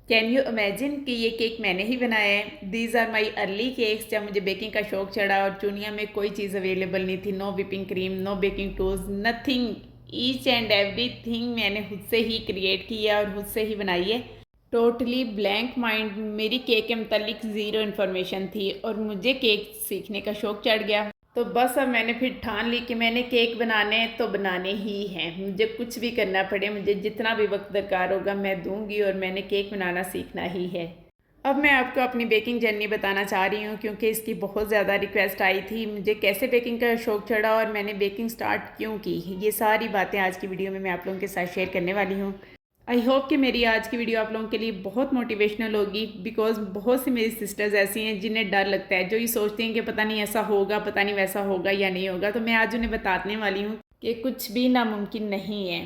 Can you imagine कि ये cake मैंने ही बनाया है। These are my early cakes. जब मुझे बेकिंग का शौक चढ़ा और चुनिया में कोई चीज़ अवेलेबल नहीं थी, no whipping cream, no baking tools, nothing, each and everything मैंने खुद से ही क्रिएट किया और खुद से ही बनाई है। टोटली ब्लैंक माइंड, मेरी केक के मतलब ज़ीरो इन्फॉर्मेशन थी और मुझे केक सीखने का शौक चढ़ गया। तो बस अब मैंने फिर ठान ली कि मैंने केक बनाने तो बनाने ही हैं, मुझे कुछ भी करना पड़े, मुझे जितना भी वक्त दरकार होगा मैं दूंगी और मैंने केक बनाना सीखना ही है। अब मैं आपको अपनी बेकिंग जर्नी बताना चाह रही हूँ क्योंकि इसकी बहुत ज़्यादा रिक्वेस्ट आई थी, मुझे कैसे बेकिंग का शौक चढ़ा और मैंने बेकिंग स्टार्ट क्यों की। ये सारी बातें आज की वीडियो में मैं आप लोगों के साथ शेयर करने वाली हूँ। आई होप कि मेरी आज की वीडियो आप लोगों के लिए बहुत मोटिवेशनल होगी, बिकॉज बहुत सी मेरी सिस्टर्स ऐसी हैं जिन्हें डर लगता है, जो ये सोचती हैं कि पता नहीं ऐसा होगा, पता नहीं वैसा होगा या नहीं होगा। तो मैं आज उन्हें बताने वाली हूँ कि कुछ भी नामुमकिन नहीं है।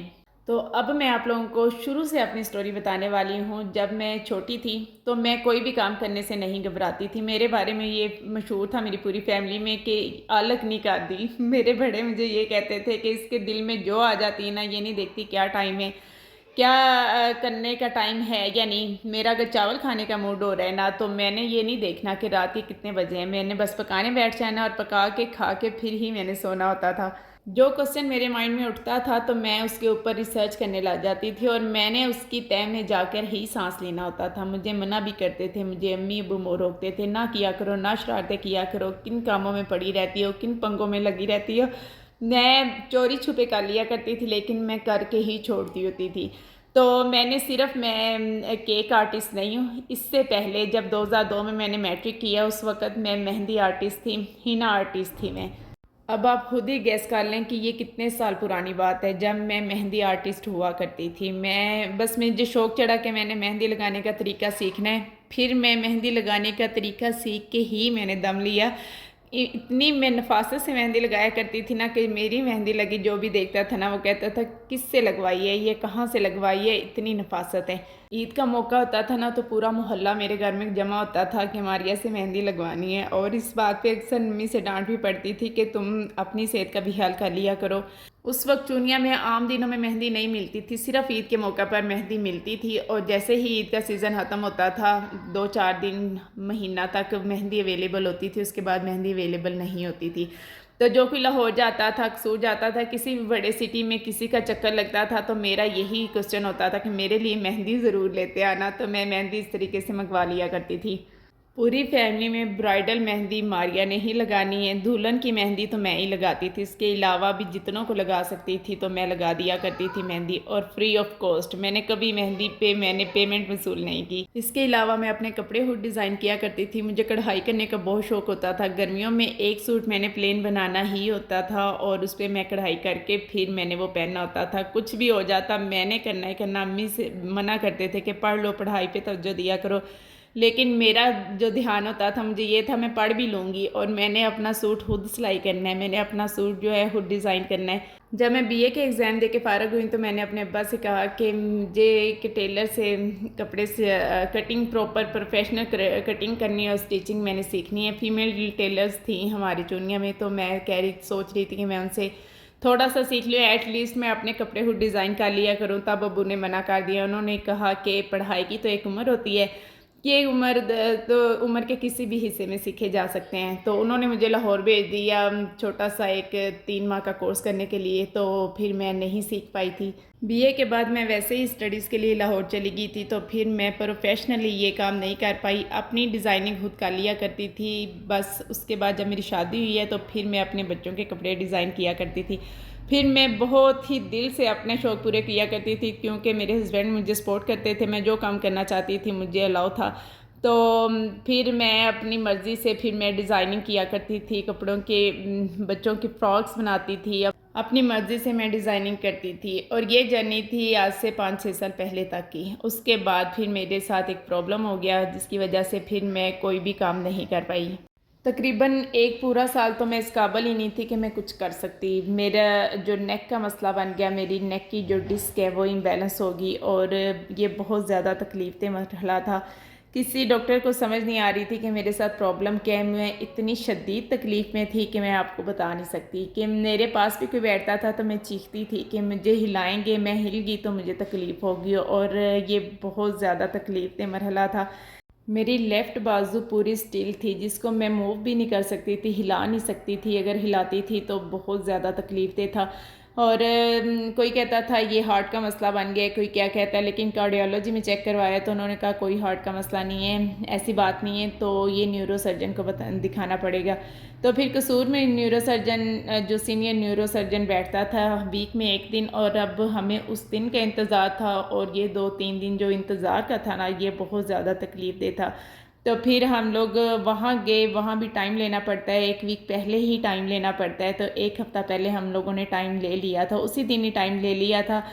तो अब मैं आप लोगों को शुरू से अपनी स्टोरी बताने वाली हूँ। जब मैं छोटी थी तो मैं कोई भी काम करने से नहीं घबराती थी। मेरे बारे में ये मशहूर था मेरी पूरी फैमिली में कि आलक नहीं करती। मेरे बड़े मुझे ये कहते थे कि इसके दिल में जो आ जाती है ना, ये नहीं देखती क्या टाइम है, क्या करने का टाइम है या नहीं। मेरा अगर चावल खाने का मूड हो रहा है ना, तो मैंने ये नहीं देखना कि रात के कितने बजे हैं, मैंने बस पकाने बैठ जाना और पका के खा के फिर ही मैंने सोना होता था। जो क्वेश्चन मेरे माइंड में उठता था तो मैं उसके ऊपर रिसर्च करने लग जाती थी और मैंने उसकी तह में जाकर ही सांस लेना होता था। मुझे मना भी करते थे, मुझे अम्मी अबू मोर रोकते थे, ना किया करो, ना शरारतें किया करो, किन कामों में पड़ी रहती हो, किन पंगों में लगी रहती हो। मैं चोरी छुपे कर लिया करती थी लेकिन मैं करके ही छोड़ती होती थी। तो मैं केक आर्टिस्ट नहीं हूँ। इससे पहले जब 2002 में मैंने मैट्रिक किया, उस वक़्त मैं मेहंदी आर्टिस्ट थी, हिना आर्टिस्ट थी मैं। अब आप खुद ही गैस कर लें कि ये कितने साल पुरानी बात है जब मैं मेहंदी आर्टिस्ट हुआ करती थी। मैं बस मुझे शौक़ चढ़ा कि मैंने मेहंदी लगाने का तरीका सीखना है। फिर मैं मेहंदी लगाने का तरीका सीख के ही मैंने दम लिया। इतनी मैं नफासत से मेहंदी लगाया करती थी ना कि मेरी मेहंदी लगी जो भी देखता था ना वो कहता था किससे लगवाई है, ये कहाँ से लगवाई है, इतनी नफासत है। ईद का मौका होता था ना तो पूरा मोहल्ला मेरे घर में जमा होता था कि हमारी ऐसे मेहंदी लगवानी है। और इस बात पे अक्सर मम्मी से डांट भी पड़ती थी कि तुम अपनी सेहत का भी ख्याल कर लिया करो। उस वक्त चुनिया में आम दिनों में मेहंदी नहीं मिलती थी, सिर्फ ईद के मौका पर मेहंदी मिलती थी। और जैसे ही ईद का सीज़न ख़त्म होता था, 2-4 दिन महीना तक मेहंदी अवेलेबल होती थी, उसके बाद मेहंदी अवेलेबल नहीं होती थी। तो जो कोई लाहौर जाता था, कसूर जाता था, किसी भी बड़े सिटी में किसी का चक्कर लगता था तो मेरा यही क्वेश्चन होता था कि मेरे लिए मेहंदी ज़रूर लेते आना। तो मैं मेहंदी इस तरीके से मंगवा लिया करती थी। पूरी फैमिली में ब्राइडल मेहंदी मारिया ने ही लगानी है, दुल्हन की मेहंदी तो मैं ही लगाती थी। इसके अलावा भी जितनों को लगा सकती थी तो मैं लगा दिया करती थी मेहंदी, और फ्री ऑफ कॉस्ट। मैंने कभी मेहंदी पे पेमेंट वसूल नहीं की। इसके अलावा मैं अपने कपड़े खुद डिज़ाइन किया करती थी। मुझे कढ़ाई करने का बहुत शौक होता था। गर्मियों में एक सूट मैंने प्लेन बनाना ही होता था और उस पर मैं कढ़ाई करके फिर मैंने वो पहनना होता था। कुछ भी हो जाता मैंने करना ही करना। अम्मी से मना करते थे कि पढ़ लो, पढ़ाई पे तवज्जो दिया करो, लेकिन मेरा जो ध्यान होता था मुझे ये था मैं पढ़ भी लूँगी और मैंने अपना सूट खुद सिलाई करना है, मैंने अपना सूट जो है खुद डिज़ाइन करना है। जब मैं बीए के एग्ज़ाम दे के फ़ारग हुई तो मैंने अपने अब्बा से कहा कि मुझे एक टेलर से कपड़े से कटिंग प्रॉपर प्रोफेशनल कटिंग करनी है और स्टिचिंग मैंने सीखनी है। फीमेल टेलर्स थी हमारी चुनिया में, तो मैं सोच रही थी कि मैं उनसे थोड़ा सा सीख लिया, एटलीस्ट मैं अपने कपड़े खुद डिज़ाइन कर लिया करूँ। तब अब्बू ने मना कर दिया। उन्होंने कहा कि पढ़ाई की तो एक उम्र होती है, ये तो उम्र के किसी भी हिस्से में सीखे जा सकते हैं। तो उन्होंने मुझे लाहौर भेज दिया छोटा सा एक 3 माह का कोर्स करने के लिए, तो फिर मैं नहीं सीख पाई थी। बीए के बाद मैं वैसे ही स्टडीज़ के लिए लाहौर चली गई थी, तो फिर मैं प्रोफेशनली ये काम नहीं कर पाई। अपनी डिज़ाइनिंग खुद कर लिया करती थी बस। उसके बाद जब मेरी शादी हुई है तो फिर मैं अपने बच्चों के कपड़े डिज़ाइन किया करती थी। फिर मैं बहुत ही दिल से अपने शौक़ पूरे किया करती थी क्योंकि मेरे हस्बैंड मुझे सपोर्ट करते थे। मैं जो काम करना चाहती थी मुझे अलाउ था। तो फिर मैं अपनी मर्ज़ी से फिर मैं डिज़ाइनिंग किया करती थी कपड़ों के, बच्चों की फ़्रॉक्स बनाती थी। अपनी मर्ज़ी से मैं डिज़ाइनिंग करती थी और ये जर्नी थी आज से 5-6 साल पहले तक की। उसके बाद फिर मेरे साथ एक प्रॉब्लम हो गया जिसकी वजह से फिर मैं कोई भी काम नहीं कर पाई। तकरीबन एक पूरा साल तो मैं इस काबिल ही नहीं थी कि मैं कुछ कर सकती। मेरा जो नेक का मसला बन गया, मेरी नेक की जो डिस्क है वो इम्बैलेंस होगी और ये बहुत ज़्यादा तकलीफ़ मरहला था किसी डॉक्टर को समझ नहीं आ रही थी कि मेरे साथ प्रॉब्लम क्या है। मैं इतनी शदीद तकलीफ़ में थी कि मैं आपको बता नहीं सकती। कि मेरे पास भी कोई बैठता था तो मैं चीखती थी कि मुझे हिलाएंगे, मैं हिल गई तो मुझे तकलीफ़ होगी, और ये बहुत ज़्यादा तकलीफ़ दे मरहला था। मेरी लेफ़्ट बाजू पूरी स्टील थी जिसको मैं मूव भी नहीं कर सकती थी, हिला नहीं सकती थी। अगर हिलाती थी तो बहुत ज़्यादा तकलीफ़ दे था। और कोई कहता था ये हार्ट का मसला बन गया है, कोई क्या कहता है, लेकिन कार्डियोलॉजी में चेक करवाया तो उन्होंने कहा कोई हार्ट का मसला नहीं है, ऐसी बात नहीं है, तो ये न्यूरो सर्जन को दिखाना पड़ेगा। तो फिर कसूर में न्यूरो सर्जन, जो सीनियर न्यूरो सर्जन बैठता था वीक में एक दिन, और अब हमें उस दिन का इंतज़ार था, और ये 2-3 दिन जो इंतज़ार का था ना, ये बहुत ज़्यादा तकलीफ़ दे था। तो फिर हम लोग वहाँ गए, वहाँ भी टाइम लेना पड़ता है, 1 वीक पहले ही टाइम लेना पड़ता है। तो 1 हफ़्ता पहले हम लोगों ने टाइम ले लिया था, उसी दिन ही टाइम ले लिया था।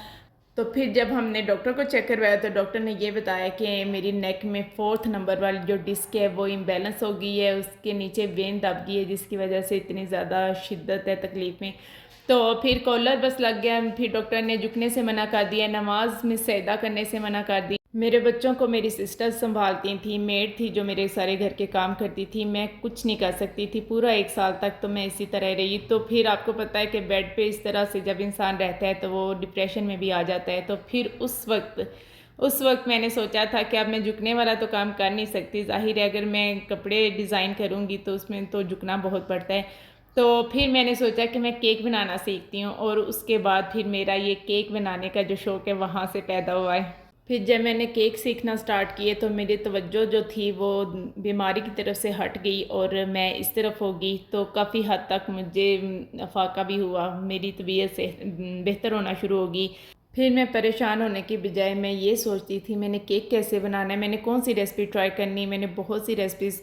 तो फिर जब हमने डॉक्टर को चेक करवाया तो डॉक्टर ने ये बताया कि मेरी नेक में 4th नंबर वाली जो डिस्क है वो इम्बैलेंस हो गई है, उसके नीचे वेन दब गई है, जिसकी वजह से इतनी ज़्यादा शिद्दत है तकलीफ़ में। तो फिर कॉलर बस लग गया। फिर डॉक्टर ने झुकने से मना कर दिया, नमाज में सजदा करने से मना कर दी। मेरे बच्चों को मेरी सिस्टर्स संभालती थी, मेड थी जो मेरे सारे घर के काम करती थी, मैं कुछ नहीं कर सकती थी। पूरा 1 साल तक तो मैं इसी तरह रही। तो फिर आपको पता है कि बेड पे इस तरह से जब इंसान रहता है तो वो डिप्रेशन में भी आ जाता है। तो फिर उस वक्त मैंने सोचा था कि अब मैं झुकने वाला तो काम कर नहीं सकती, ज़ाहिर है अगर मैं कपड़े डिज़ाइन करूँगी तो उसमें तो झुकना बहुत पड़ता है। तो फिर मैंने सोचा कि मैं केक बनाना सीखती हूँ, और उसके बाद फिर मेरा ये केक बनाने का जो शौक़ है वहाँ से पैदा हुआ है। फिर जब मैंने केक सीखना स्टार्ट किए तो मेरी तवज्जो जो थी वो बीमारी की तरफ से हट गई और मैं इस तरफ हो गई। तो काफ़ी हद तक मुझे अफाका भी हुआ, मेरी तबीयत से बेहतर होना शुरू होगी। फिर मैं परेशान होने की बजाय मैं ये सोचती थी मैंने केक कैसे बनाना है, मैंने कौन सी रेसिपी ट्राई करनी। मैंने बहुत सी रेसिपीज़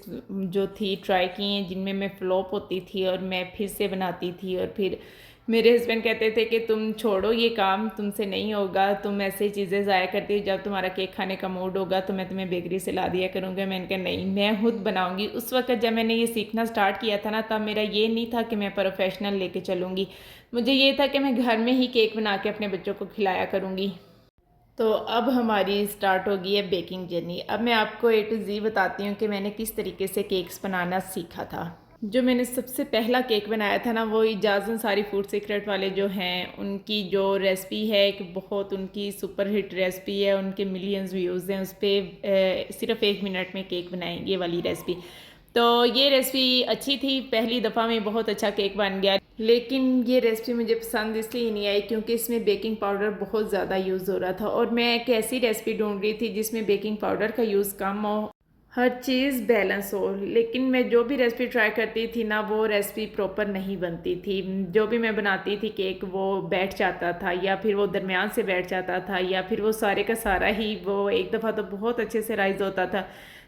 जो थी ट्राई की हैं जिनमें मैं फ्लॉप होती थी और मैं फिर से बनाती थी। और फिर मेरे हस्बैंड कहते थे कि तुम छोड़ो ये काम, तुमसे नहीं होगा, तुम ऐसी चीज़ें ज़ाया करती हो, जब तुम्हारा केक खाने का मूड होगा तो मैं तुम्हें बेकरी से ला दिया करूँगा। मैंने कहा नहीं, मैं खुद बनाऊँगी। उस वक्त जब मैंने ये सीखना स्टार्ट किया था ना, तब मेरा ये नहीं था कि मैं प्रोफेशनल लेके चलूँगी, मुझे ये था कि मैं घर में ही केक बना के अपने बच्चों को खिलाया करूँगी। तो अब हमारी स्टार्ट हो गई है बेकिंग जर्नी। अब मैं आपको A to Z बताती हूँ कि मैंने किस तरीके से केक्स बनाना सीखा था। जो मैंने सबसे पहला केक बनाया था ना, वो इजाज़ अंसारी फूड सीक्रेट वाले जो हैं उनकी जो रेसिपी है, एक बहुत उनकी सुपर हिट रेसिपी है, उनके मिलियंस व्यूज़ हैं उस पर। सिर्फ 1 मिनट में केक बनाएं, ये वाली रेसिपी। तो ये रेसिपी अच्छी थी, पहली दफ़ा में बहुत अच्छा केक बन गया। लेकिन ये रेसिपी मुझे पसंद इसलिए नहीं आई क्योंकि इसमें बेकिंग पाउडर बहुत ज़्यादा यूज़ हो रहा था, और मैं एक ऐसी रेसिपी ढूंढ रही थी जिसमें बेकिंग पाउडर का यूज़ कम हो, हर चीज़ बैलेंस हो। लेकिन मैं जो भी रेसिपी ट्राई करती थी ना, वो रेसिपी प्रॉपर नहीं बनती थी। जो भी मैं बनाती थी केक, वो बैठ जाता था, या फिर वो दरमियान से बैठ जाता था, या फिर वो सारे का सारा ही, वो एक दफ़ा तो बहुत अच्छे से राइज़ होता था,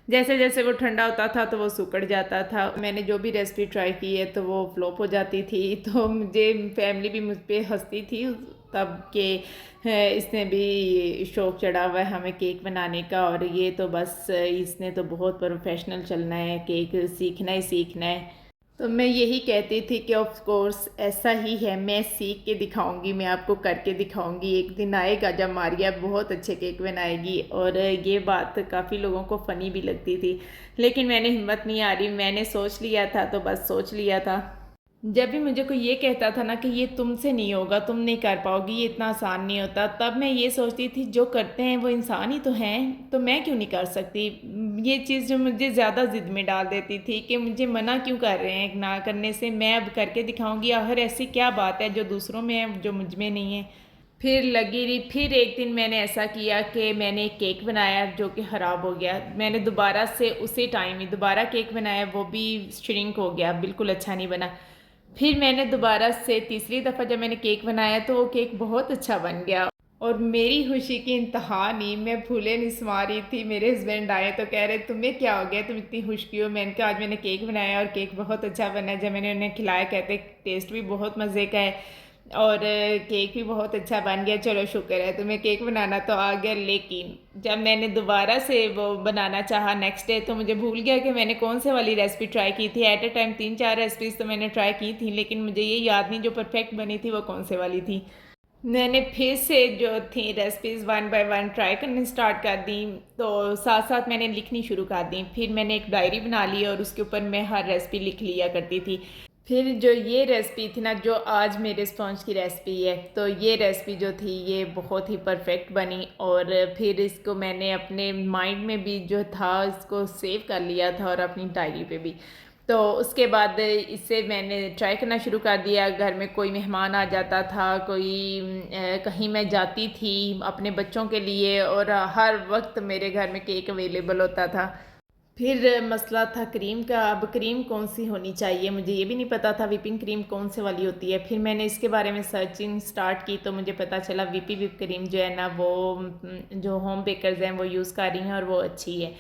जैसे जैसे वो ठंडा होता था तो वो सिकुड़ जाता था। मैंने जो भी रेसिपी ट्राई की है तो वो फ्लॉप हो जाती थी। तो मुझे फैमिली भी मुझ पर हंसती थी तब के इसने भी शौक़ चढ़ा हुआ है हमें केक बनाने का, और ये तो बस इसने तो बहुत प्रोफेशनल चलना है, केक सीखना ही सीखना है। तो मैं यही कहती थी कि ऑफ कोर्स ऐसा ही है, मैं सीख के दिखाऊंगी, मैं आपको करके दिखाऊंगी। एक दिन आएगा जब मारिया बहुत अच्छे केक बनाएगी। और ये बात काफ़ी लोगों को फ़नी भी लगती थी, लेकिन मैंने हिम्मत नहीं आ रही, मैंने सोच लिया था तो बस सोच लिया था। जब भी मुझे कोई ये कहता था ना कि ये तुमसे नहीं होगा, तुम नहीं कर पाओगी, ये इतना आसान नहीं होता, तब मैं ये सोचती थी जो करते हैं वो इंसान ही तो हैं, तो मैं क्यों नहीं कर सकती। ये चीज़ जो मुझे ज़्यादा ज़िद में डाल देती थी कि मुझे मना क्यों कर रहे हैं ना करने से, मैं अब करके दिखाऊंगी। आखिर ऐसी क्या बात है जो दूसरों में है जो मुझ में नहीं है। फिर लगी रही। फिर एक दिन मैंने ऐसा किया कि मैंने एक केक बनाया जो कि ख़राब हो गया। मैंने दोबारा से उसी टाइम ही दोबारा केक बनाया, वो भी श्रिंक हो गया, बिल्कुल अच्छा नहीं बना। फिर मैंने दोबारा से तीसरी दफ़ा जब मैंने केक बनाया तो वो केक बहुत अच्छा बन गया, और मेरी खुशी की इंतहा नहीं, मैं फूले नहीं समा रही थी। मेरे हस्बैंड आए तो कह रहे तुम्हें क्या हो गया, तुम इतनी खुश क्यों हो। मैंने कहा आज मैंने केक बनाया और केक बहुत अच्छा बना है। जब मैंने उन्हें खिलाया कहते टेस्ट भी बहुत मज़े का है और केक भी बहुत अच्छा बन गया, चलो शुक्र है तुम्हें केक बनाना तो आ गया। लेकिन जब मैंने दोबारा से वो बनाना चाहा नेक्स्ट डे, तो मुझे भूल गया कि मैंने कौन से वाली रेसिपी ट्राई की थी। एट ए टाइम 3-4 रेसिपीज़ तो मैंने ट्राई की थी, लेकिन मुझे ये याद नहीं जो परफेक्ट बनी थी वो कौन से वाली थी। मैंने फिर से जो थी recipes one by one try करनी स्टार्ट कर दी, तो साथ साथ मैंने लिखनी शुरू कर दी। फिर मैंने एक डायरी बना ली और उसके ऊपर मैं हर रेसिपी लिख लिया करती थी। फिर जो ये रेसिपी थी ना, जो आज मेरे स्पॉन्ज की रेसिपी है, तो ये रेसिपी जो थी ये बहुत ही परफेक्ट बनी। और फिर इसको मैंने अपने माइंड में भी जो था इसको सेव कर लिया था और अपनी डायरी पे भी। तो उसके बाद इससे मैंने ट्राई करना शुरू कर दिया। घर में कोई मेहमान आ जाता था, कोई कहीं मैं जाती थी अपने बच्चों के लिए, और हर वक्त मेरे घर में केक अवेलेबल होता था। फिर मसला था क्रीम का। अब क्रीम कौन सी होनी चाहिए, मुझे ये भी नहीं पता था विपिंग क्रीम कौन से वाली होती है। फिर मैंने इसके बारे में सर्चिंग स्टार्ट की तो मुझे पता चला वीपी विप क्रीम जो है ना, वो जो होम बेकर्स हैं वो यूज़ कर रही हैं और वो अच्छी है।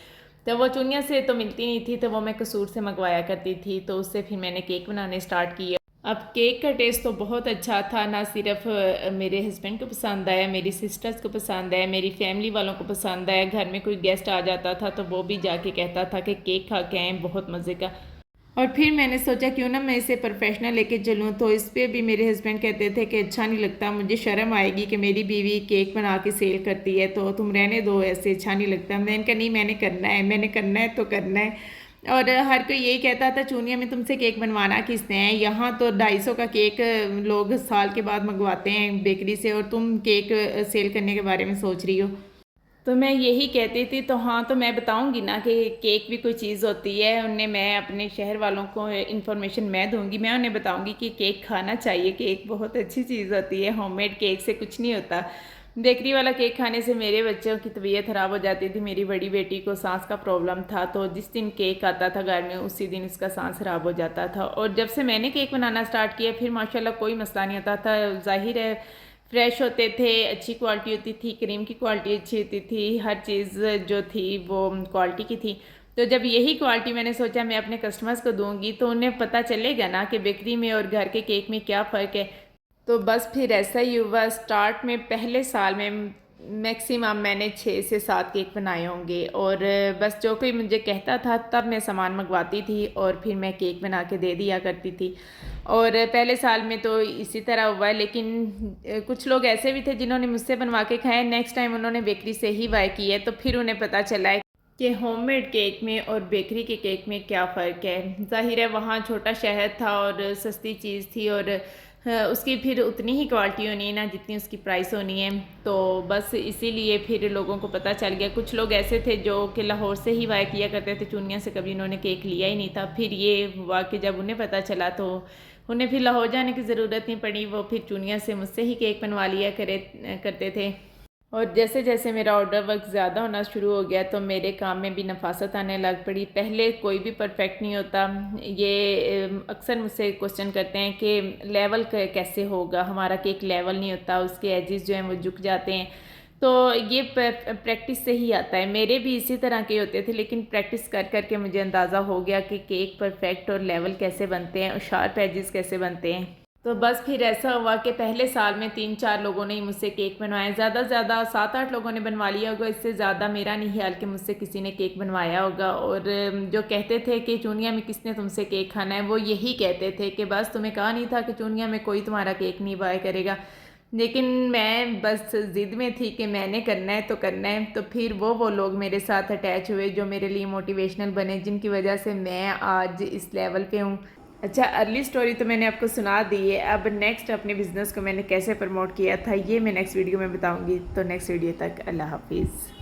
तो वो चुनिया से तो मिलती नहीं थी, तो वो मैं कसूर से मंगवाया करती थी। तो उससे फिर मैंने केक बनाने स्टार्ट किए। अब केक का टेस्ट तो बहुत अच्छा था, ना सिर्फ मेरे हस्बैंड को पसंद आया, मेरी सिस्टर्स को पसंद आया, मेरी फैमिली वालों को पसंद आया। घर में कोई गेस्ट आ जाता था तो वो भी जाके कहता था कि केक खा के आए, बहुत मज़े का। और फिर मैंने सोचा क्यों ना मैं इसे प्रोफेशनल लेके चलूँ। तो इस पर भी मेरे हस्बैंड कहते थे कि अच्छा नहीं लगता, मुझे शर्म आएगी कि मेरी बीवी केक बना के सेल करती है, तो तुम रहने दो, ऐसे अच्छा नहीं लगता। मैंने कहा नहीं, मैंने करना है, मैंने करना है तो करना है। और हर कोई यही कहता था चूनिया में तुमसे केक बनवाना किसने है, यहाँ तो 250 का केक लोग साल के बाद मंगवाते हैं बेकरी से, और तुम केक सेल करने के बारे में सोच रही हो। तो मैं यही कहती थी, तो हाँ तो मैं बताऊंगी ना कि केक भी कोई चीज़ होती है। उन्हें मैं अपने शहर वालों को इन्फॉर्मेशन मैं दूंगी, मैं उन्हें बताऊंगी कि केक खाना चाहिए, केक बहुत अच्छी चीज़ होती है, होममेड केक से कुछ नहीं होता। बेकरी वाला केक खाने से मेरे बच्चों की तबीयत ख़राब हो जाती थी। मेरी बड़ी बेटी को सांस का प्रॉब्लम था, तो जिस दिन केक आता था घर में उसी दिन इसका सांस ख़राब हो जाता था। और जब से मैंने केक बनाना स्टार्ट किया फिर माशाल्लाह कोई मसला नहीं होता था। जाहिर है फ्रेश होते थे, अच्छी क्वालिटी होती थी, क्रीम की क्वालिटी अच्छी होती थी, हर चीज़ जो थी वो क्वालिटी की थी। तो जब यही क्वालिटी मैंने सोचा मैं अपने कस्टमर्स को दूंगी तो उन्हें पता चलेगा ना कि बेकरी में और घर के केक में क्या फ़र्क है। तो बस फिर ऐसा ही हुआ। स्टार्ट में पहले साल में मैक्सिमम मैंने 6 से 7 केक बनाए होंगे, और बस जो कोई मुझे कहता था तब मैं सामान मंगवाती थी और फिर मैं केक बना के दे दिया करती थी। और पहले साल में तो इसी तरह हुआ, लेकिन कुछ लोग ऐसे भी थे जिन्होंने मुझसे बनवा के खाए, नेक्स्ट टाइम उन्होंने बेकरी से ही बाय किया, तो फिर उन्हें पता चला है कि होममेड केक में और बेकरी के केक में क्या फ़र्क है। ज़ाहिर है वहाँ छोटा शहर था और सस्ती चीज़ थी, और उसकी फिर उतनी ही क्वालिटी होनी है ना जितनी उसकी प्राइस होनी है। तो बस इसीलिए फिर लोगों को पता चल गया। कुछ लोग ऐसे थे जो कि लाहौर से ही बाय किया करते थे, चुनिया से कभी उन्होंने केक लिया ही नहीं था। फिर ये हुआ कि जब उन्हें पता चला तो उन्हें फिर लाहौर जाने की ज़रूरत नहीं पड़ी, वो फिर चुनिया से मुझसे ही केक बनवा लिया करते थे। और जैसे जैसे मेरा ऑर्डर वर्क ज़्यादा होना शुरू हो गया तो मेरे काम में भी नफासत आने लग पड़ी। पहले कोई भी परफेक्ट नहीं होता। ये अक्सर मुझसे क्वेश्चन करते हैं कि लेवल कैसे होगा, हमारा केक लेवल नहीं होता, उसके एजेस जो हैं वो झुक जाते हैं। तो ये प्रैक्टिस से ही आता है। मेरे भी इसी तरह के होते थे, लेकिन प्रैक्टिस कर कर के मुझे अंदाज़ा हो गया कि केक परफेक्ट और लेवल कैसे बनते हैं और शार्प एजेस कैसे बनते हैं। तो बस फिर ऐसा हुआ कि पहले साल में 3-4 लोगों ने ही मुझसे केक बनवाए, ज़्यादा से ज़्यादा 7-8 लोगों ने बनवा लिया होगा। इससे ज़्यादा मेरा नहीं ख्याल कि मुझसे किसी ने केक बनवाया होगा। और जो कहते थे कि चूनिया में किसने तुमसे केक खाना है, वो यही कहते थे कि बस तुम्हें कहा नहीं था कि चूनिया में कोई तुम्हारा केक नहीं बाय करेगा। लेकिन मैं बस ज़िद में थी कि मैंने करना है तो करना है। तो फिर वो लोग मेरे साथ अटैच हुए जो मेरे लिए मोटिवेशनल बने, जिनकी वजह से मैं आज इस लेवल पे हूँ। अच्छा, अर्ली स्टोरी तो मैंने आपको सुना दी है। अब नेक्स्ट अपने बिज़नेस को मैंने कैसे प्रमोट किया था ये मैं नेक्स्ट वीडियो में बताऊंगी। तो नेक्स्ट वीडियो तक अल्लाह हाफिज़।